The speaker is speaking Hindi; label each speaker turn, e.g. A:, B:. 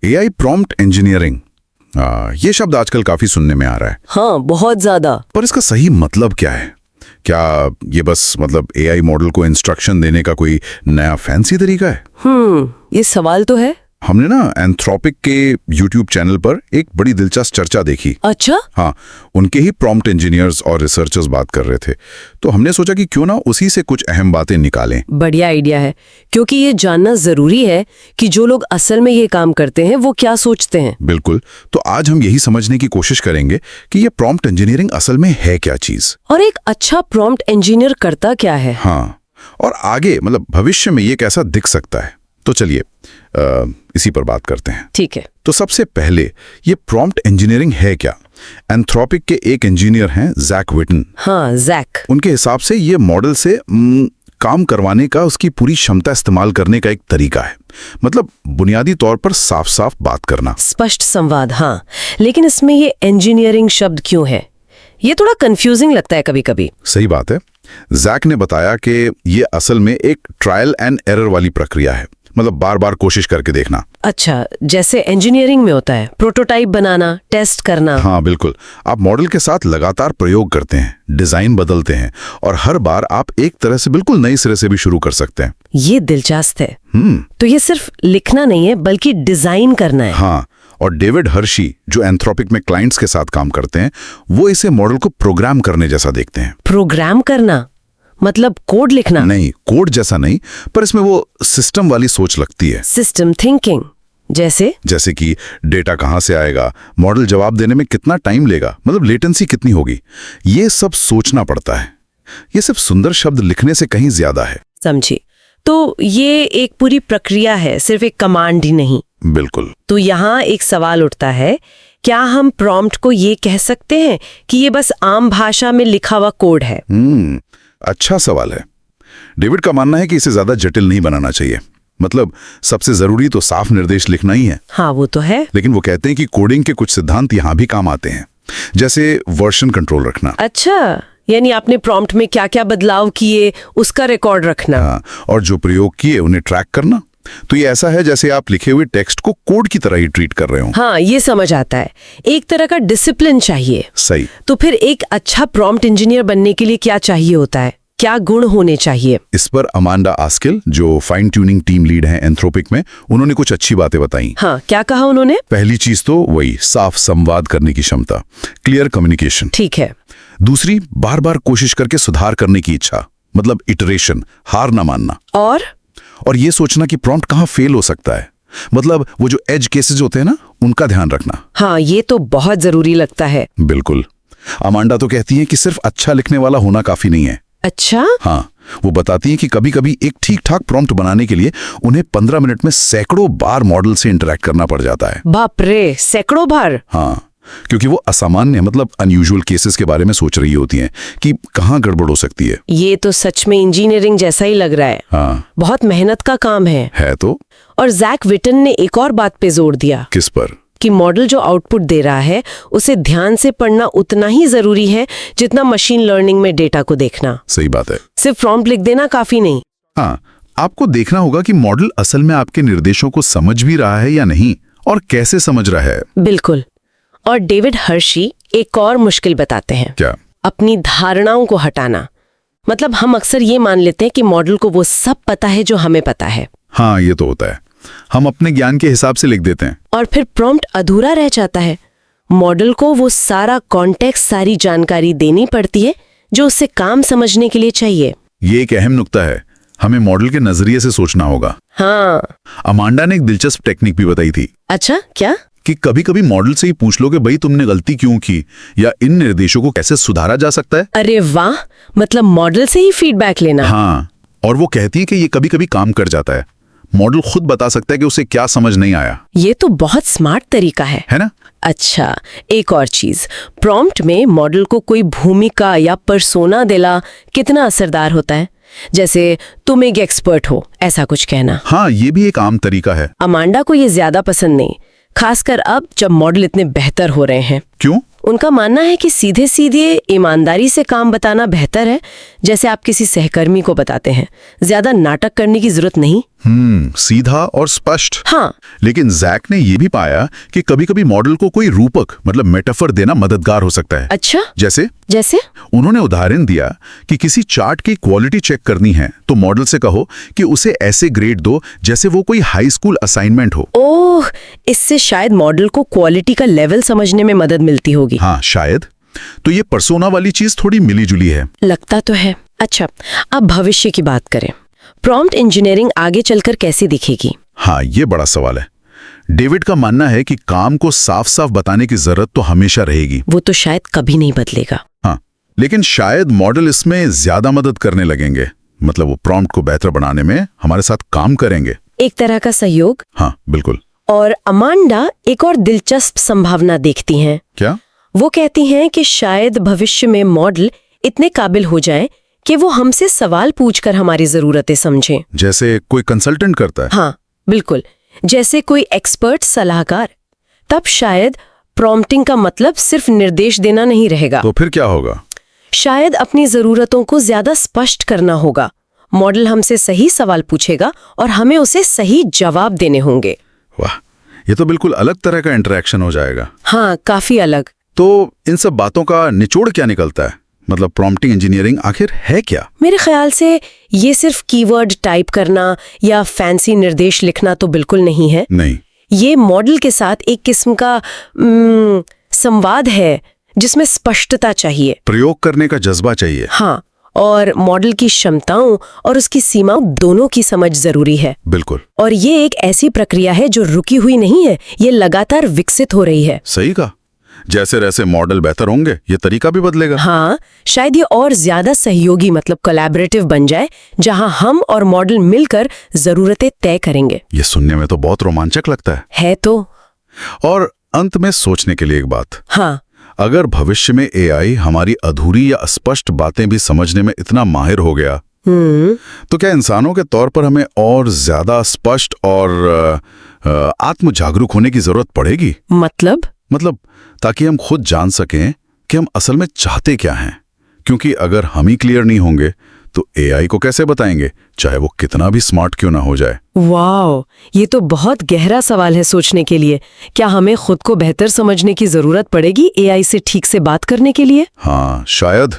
A: एआई प्रॉम्प्ट इंजीनियरिंग, ये शब्द आजकल काफी सुनने में आ रहा है।
B: हाँ, बहुत ज्यादा।
A: पर इसका सही मतलब क्या है? क्या ये बस मतलब एआई मॉडल को इंस्ट्रक्शन देने का कोई नया फैंसी तरीका है?
B: ये सवाल तो है।
A: हमने ना एंथ्रोपिक के यूट्यूब चैनल पर एक बड़ी दिलचस्प चर्चा देखी।
B: अच्छा।
A: हाँ, उनके ही प्रॉम्प्ट इंजीनियर्स और रिसर्चर्स बात कर रहे थे, तो हमने सोचा कि क्यों ना उसी से कुछ अहम बातें निकालें।
B: बढ़िया आइडिया है, क्योंकि ये जानना जरूरी है कि जो लोग असल में ये काम करते हैं वो क्या सोचते हैं।
A: बिल्कुल, तो आज हम यही समझने की कोशिश करेंगे कि ये प्रॉम्प्ट इंजीनियरिंग असल में है क्या चीज,
B: और एक अच्छा प्रॉम्प्ट इंजीनियर करता क्या है।
A: हाँ, और आगे मतलब भविष्य में ये कैसा दिख सकता है। तो चलिए इसी पर बात करते हैं।
B: ठीक है।
A: तो सबसे पहले ये प्रॉम्प्ट इंजीनियरिंग है क्या? एंथ्रोपिक के एक इंजीनियर हैं जैक विटन।
B: हाँ, जैक।
A: उनके हिसाब से ये मॉडल से काम करवाने का उसकी पूरी क्षमता इस्तेमाल करने का एक तरीका है। मतलब बुनियादी तौर पर साफ साफ बात करना,
B: स्पष्ट संवाद। हाँ, लेकिन इसमें ये इंजीनियरिंग शब्द क्यों है? ये थोड़ा कंफ्यूजिंग लगता है कभी कभी।
A: सही बात है। जैक ने बताया कि ये असल में एक ट्रायल एंड एरर वाली प्रक्रिया है, मतलब बार बार कोशिश करके देखना।
B: अच्छा, जैसे इंजीनियरिंग में होता है प्रोटोटाइप बनाना, टेस्ट करना।
A: हाँ बिल्कुल, आप मॉडल के साथ लगातार प्रयोग करते हैं, डिजाइन बदलते हैं, और हर बार आप एक तरह से बिल्कुल नई सिरे से भी शुरू कर सकते हैं।
B: ये दिलचस्प है। तो ये सिर्फ लिखना नहीं है बल्कि डिजाइन करना है।
A: हाँ, और डेविड हर्शी जो एंथ्रोपिक में क्लाइंट्स के साथ काम करते हैं, वो इसे मॉडल को प्रोग्राम करने जैसा देखते हैं।
B: प्रोग्राम करना मतलब कोड लिखना?
A: नहीं, कोड जैसा नहीं, पर इसमें वो सिस्टम वाली सोच लगती है।
B: सिस्टम थिंकिंग जैसे
A: कि डेटा कहाँ से आएगा, मॉडल जवाब देने में कितना टाइम लेगा, मतलब लेटेंसी कितनी होगी, ये सब सोचना पड़ता है। ये सिर्फ सुंदर शब्द लिखने से कहीं ज्यादा है।
B: समझी। तो ये एक पूरी प्रक्रिया है, सिर्फ एक कमांड ही नहीं।
A: बिल्कुल।
B: तो यहाँ एक सवाल उठता है, क्या हम प्रॉम्प्ट को ये कह सकते हैं कि ये बस आम भाषा में लिखा हुआ कोड है?
A: अच्छा सवाल है। डेविड का मानना है कि इसे ज्यादा जटिल नहीं बनाना चाहिए, मतलब सबसे जरूरी तो साफ निर्देश लिखना ही है।
B: हाँ, वो तो है।
A: लेकिन वो कहते हैं कि कोडिंग के कुछ सिद्धांत यहाँ भी काम आते हैं, जैसे वर्जन कंट्रोल रखना।
B: अच्छा, यानी आपने प्रॉम्प्ट में क्या क्या बदलाव किए उसका रिकॉर्ड रखना।
A: हाँ, और जो प्रयोग किए उन्हें ट्रैक करना। तो ये ऐसा है जैसे आप लिखे हुए टेक्स्ट को कोड की तरह ही ट्रीट कर रहे हो।
B: हाँ, ये समझ आता है। एक तरह का डिसिप्लिन चाहिए।
A: सही।
B: तो फिर एक अच्छा प्रॉम्प्ट इंजीनियर बनने के लिए क्या चाहिए होता है? क्या गुण होने चाहिए?
A: इस पर अमांडा आस्किल, जो फाइन ट्यूनिंग टीम लीड है एंथ्रोपिक में, उन्होंने कुछ अच्छी बातें बताई।
B: हाँ, क्या कहा उन्होंने?
A: पहली चीज तो वही साफ संवाद करने की क्षमता, क्लियर कम्युनिकेशन।
B: ठीक है।
A: दूसरी, बार बार कोशिश करके सुधार करने की इच्छा, मतलब इटरेशन, हार ना मानना। और ये सोचना कि प्रॉम्प्ट कहाँ फेल हो सकता है, मतलब वो जो एज केसेस होते हैं ना, उनका ध्यान रखना।
B: हाँ, ये तो बहुत जरूरी लगता है।
A: बिल्कुल। अमांडा तो कहती है कि सिर्फ अच्छा लिखने वाला होना काफी नहीं है।
B: अच्छा?
A: हाँ, वो बताती है कि कभी कभी एक ठीक ठाक प्रॉम्प्ट बनाने के लिए उन्हें 15 मिनट में सैकड़ों बार मॉडल से इंटरेक्ट करना पड़ जाता है।
B: बाप रे, सैकड़ों बार?
A: हाँ, क्योंकि वो असामान्य मतलब अनयूजुअल केसेस के बारे में सोच रही होती हैं कि कहाँ गड़बड़ हो सकती है।
B: ये तो सच में इंजीनियरिंग जैसा ही लग रहा है।
A: हाँ,
B: बहुत मेहनत का काम है
A: तो।
B: और जैक विटन ने एक और बात पे जोर दिया।
A: किस पर?
B: कि मॉडल जो आउटपुट दे रहा है उसे ध्यान से पढ़ना उतना ही जरूरी है जितना मशीन लर्निंग में डेटा को देखना।
A: सही बात है।
B: सिर्फ प्रॉम्प्ट लिख देना काफी नहीं।
A: हाँ, आपको देखना होगा कि मॉडल असल में आपके निर्देशों को समझ भी रहा है या नहीं, और कैसे समझ रहा है।
B: बिल्कुल। और डेविड हर्शी एक और मुश्किल बताते हैं।
A: क्या? अपनी
B: धारणाओं को हटाना। मतलब हम अक्सर ये मान लेते हैं कि मॉडल को वो सब पता है जो हमें पता है।
A: हाँ, ये तो होता है। हम अपने ज्ञान के हिसाब से लिख देते हैं
B: और फिर प्रॉम्प्ट अधूरा रह जाता है। मॉडल को वो सारा कॉन्टेक्स्ट, सारी जानकारी देनी पड़ती है जो उससे काम समझने के लिए चाहिए।
A: ये एक अहम नुक्ता है, हमें मॉडल के नजरिए से सोचना होगा।
B: हाँ।
A: अमांडा ने एक दिलचस्प टेक्निक भी बताई थी।
B: अच्छा, क्या?
A: कि कभी कभी मॉडल से ही पूछ लो कि भाई तुमने गलती क्यों की, या इन निर्देशों को कैसे सुधारा जा सकता है।
B: अरे वाह, मतलब मॉडल से ही फीडबैक लेना।
A: हाँ, और वो कहती है कि ये कभी कभी काम कर जाता है। मॉडल खुद बता सकता है कि उसे क्या समझ नहीं आया।
B: ये तो बहुत स्मार्ट तरीका है
A: ना?
B: अच्छा, एक और चीज, प्रॉम्प्ट में मॉडल को कोई भूमिका या पर्सोना देना कितना असरदार होता है? जैसे तुम एक एक्सपर्ट हो, ऐसा कुछ कहना।
A: हाँ, ये भी एक आम तरीका है।
B: अमांडा को ये ज्यादा पसंद नहीं, खासकर अब जब मॉडल इतने बेहतर हो रहे हैं।
A: क्यों?
B: उनका मानना है कि सीधे सीधे ईमानदारी से काम बताना बेहतर है, जैसे आप किसी सहकर्मी को बताते हैं। ज्यादा नाटक करने की जरूरत नहीं।
A: सीधा और स्पष्ट।
B: हाँ।
A: लेकिन जैक ने यह भी पाया कि कभी-कभी मॉडल को कोई रूपक मतलब मेटाफर देना मददगार हो सकता है।
B: अच्छा,
A: जैसे उन्होंने उदाहरण दिया कि किसी चार्ट की क्वालिटी चेक करनी है तो मॉडल से कहो कि उसे ऐसे ग्रेड दो जैसे वो कोई हाई स्कूल असाइनमेंट हो।
B: ओह, इससे शायद मॉडल को क्वालिटी का लेवल समझने में मदद मिलती होगी।
A: हाँ, शायद। तो ये पर्सोना वाली चीज थोड़ी मिली जुली है।
B: लगता तो है। अच्छा, अब भविष्य की बात करें। प्रॉम्प्ट इंजीनियरिंग आगे चलकर कैसी दिखेगी?
A: हाँ, ये बड़ा सवाल है। डेविड का मानना है कि काम को साफ साफ बताने की जरूरत तो हमेशा रहेगी।
B: वो तो शायद कभी नहीं बदलेगा।
A: हाँ, लेकिन शायद मॉडल इसमें ज्यादा मदद करने लगेंगे। मतलब वो प्रॉम्प्ट को बेहतर बनाने में हमारे साथ काम करेंगे।
B: एक तरह का सहयोग।
A: हाँ, बिल्कुल।
B: और अमांडा एक और दिलचस्प संभावना देखती हैं।
A: क्या?
B: वो कहती हैं कि शायद भविष्य में मॉडल इतने काबिल हो जाएं कि वो हमसे सवाल पूछकर हमारी जरूरतें समझें।
A: जैसे कोई कंसल्टेंट करता है।
B: हाँ, बिल्कुल, जैसे कोई एक्सपर्ट सलाहकार। तब शायद प्रॉम्प्टिंग का मतलब सिर्फ निर्देश देना नहीं रहेगा।
A: तो फिर क्या होगा?
B: शायद अपनी जरूरतों को ज्यादा स्पष्ट करना होगा। मॉडल हमसे सही सवाल पूछेगा और हमें उसे सही जवाब देने होंगे।
A: वाह, ये तो बिल्कुल अलग तरह का इंटरेक्शन हो जाएगा।
B: हाँ, काफी अलग।
A: तो इन सब बातों का निचोड़ क्या निकलता है? मतलब प्रॉम्प्टिंग इंजीनियरिंग आखिर है क्या?
B: मेरे ख्याल से ये सिर्फ कीवर्ड टाइप करना या फैंसी निर्देश लिखना तो बिल्कुल नहीं है।
A: नहीं,
B: ये मॉडल के साथ एक किस्म का संवाद है जिसमें स्पष्टता चाहिए,
A: प्रयोग करने का जज्बा चाहिए।
B: हाँ, और मॉडल की क्षमताओं और उसकी सीमाओं दोनों की समझ जरूरी है।
A: बिल्कुल।
B: और ये एक ऐसी प्रक्रिया है जो रुकी हुई नहीं है, ये लगातार विकसित हो रही है।
A: सही कहा। जैसे जैसे मॉडल बेहतर होंगे ये तरीका भी बदलेगा।
B: हाँ, शायद ये और ज्यादा सहयोगी मतलब कोलैबोरेटिव बन जाए, जहां हम और मॉडल मिलकर जरूरतें तय करेंगे।
A: ये सुनने में तो बहुत रोमांचक लगता
B: है तो।
A: और अंत में सोचने के लिए एक बात।
B: हाँ,
A: अगर भविष्य में एआई हमारी अधूरी या अस्पष्ट बातें भी समझने में इतना माहिर हो गया तो क्या इंसानों के तौर पर हमें और ज्यादा स्पष्ट और आत्म जागरूक होने की जरूरत पड़ेगी? मतलब ताकि हम खुद जान सकें कि हम असल में चाहते क्या हैं। क्योंकि अगर हम ही क्लियर नहीं होंगे तो एआई को कैसे बताएंगे, चाहे वो कितना भी स्मार्ट क्यों ना हो जाए।
B: वाह, ये तो बहुत गहरा सवाल है सोचने के लिए। क्या हमें खुद को बेहतर समझने की जरूरत पड़ेगी एआई से ठीक से बात करने के लिए?
A: हाँ, शायद।